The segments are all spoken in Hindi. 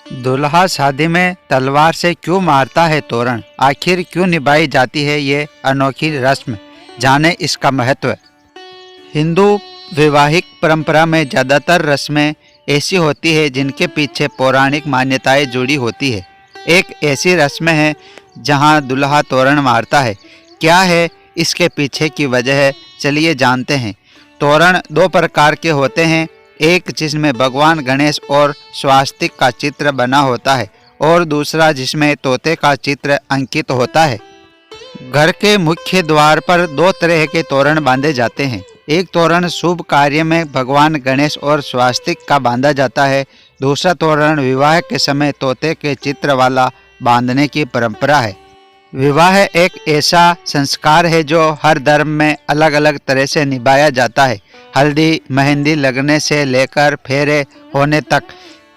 दूल्हा शादी में तलवार से क्यों मारता है तोरण? आखिर क्यों निभाई जाती है ये अनोखी रस्म? जाने इसका महत्व। हिंदू वैवाहिक परंपरा में ज़्यादातर रस्में ऐसी होती है जिनके पीछे पौराणिक मान्यताएं जुड़ी होती है। एक ऐसी रस्म है जहां दूल्हा तोरण मारता है। क्या है इसके पीछे की वजह? चलिए जानते हैं। तोरण दो प्रकार के होते हैं, एक जिसमें भगवान गणेश और स्वास्तिक का चित्र बना होता है और दूसरा जिसमें तोते का चित्र अंकित होता है। घर के मुख्य द्वार पर दो तरह के तोरण बांधे जाते हैं। एक तोरण शुभ कार्य में भगवान गणेश और स्वास्तिक का बांधा जाता है। दूसरा तोरण विवाह के समय तोते के चित्र वाला बांधने की परंपरा है। विवाह एक ऐसा संस्कार है जो हर धर्म में अलग अलग तरह से निभाया जाता है। हल्दी मेहंदी लगने से लेकर फेरे होने तक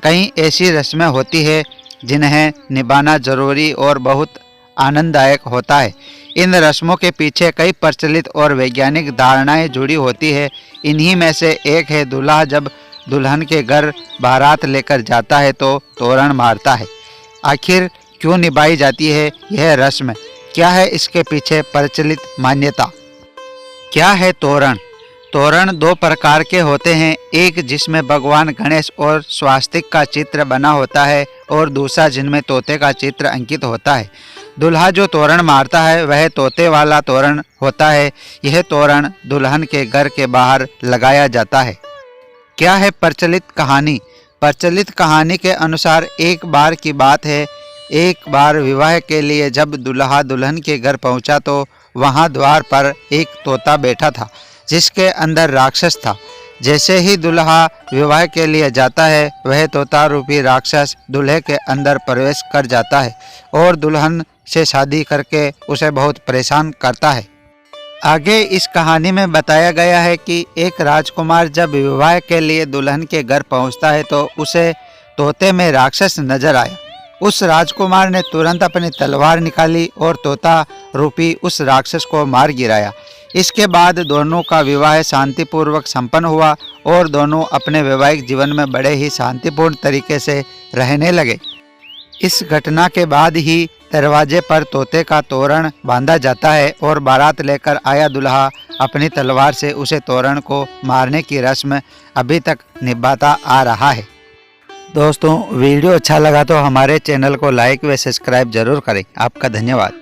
कई ऐसी रस्में होती है जिन्हें निभाना जरूरी और बहुत आनंददायक होता है। इन रस्मों के पीछे कई प्रचलित और वैज्ञानिक धारणाएं जुड़ी होती है। इन्हीं में से एक है दूल्हा जब दुल्हन के घर बारात लेकर जाता है तो तोरण मारता है। आखिर क्यों निभाई जाती है यह रस्म? क्या है इसके पीछे प्रचलित मान्यता? क्या है तोरण? तोरण दो प्रकार के होते हैं, एक जिसमें भगवान गणेश और स्वास्तिक का चित्र बना होता है और दूसरा जिनमें तोते का चित्र अंकित होता है। दूल्हा जो तोरण मारता है वह तोते वाला तोरण होता है। यह तोरण दुल्हन के घर के बाहर लगाया जाता है। क्या है प्रचलित कहानी? प्रचलित कहानी के अनुसार एक बार की बात है, एक बार विवाह के लिए जब दूल्हा दुल्हन के घर पहुंचा तो वहां द्वार पर एक तोता बैठा था जिसके अंदर राक्षस था। जैसे ही दूल्हा विवाह के लिए जाता है वह तोता रूपी राक्षस दूल्हे के अंदर प्रवेश कर जाता है और दुल्हन से शादी करके उसे बहुत परेशान करता है। आगे इस कहानी में बताया गया है कि एक राजकुमार जब विवाह के लिए दुल्हन के घर पहुंचता है तो उसे तोते में राक्षस नजर आया। उस राजकुमार ने तुरंत अपनी तलवार निकाली और तोता रूपी उस राक्षस को मार गिराया। इसके बाद दोनों का विवाह शांतिपूर्वक संपन्न हुआ और दोनों अपने वैवाहिक जीवन में बड़े ही शांतिपूर्ण तरीके से रहने लगे। इस घटना के बाद ही दरवाजे पर तोते का तोरण बांधा जाता है और बारात लेकर आया दूल्हा अपनी तलवार से उसे तोरण को मारने की रस्म अभी तक निभाता आ रहा है। दोस्तों, वीडियो अच्छा लगा तो हमारे चैनल को लाइक व सब्सक्राइब जरूर करें। आपका धन्यवाद।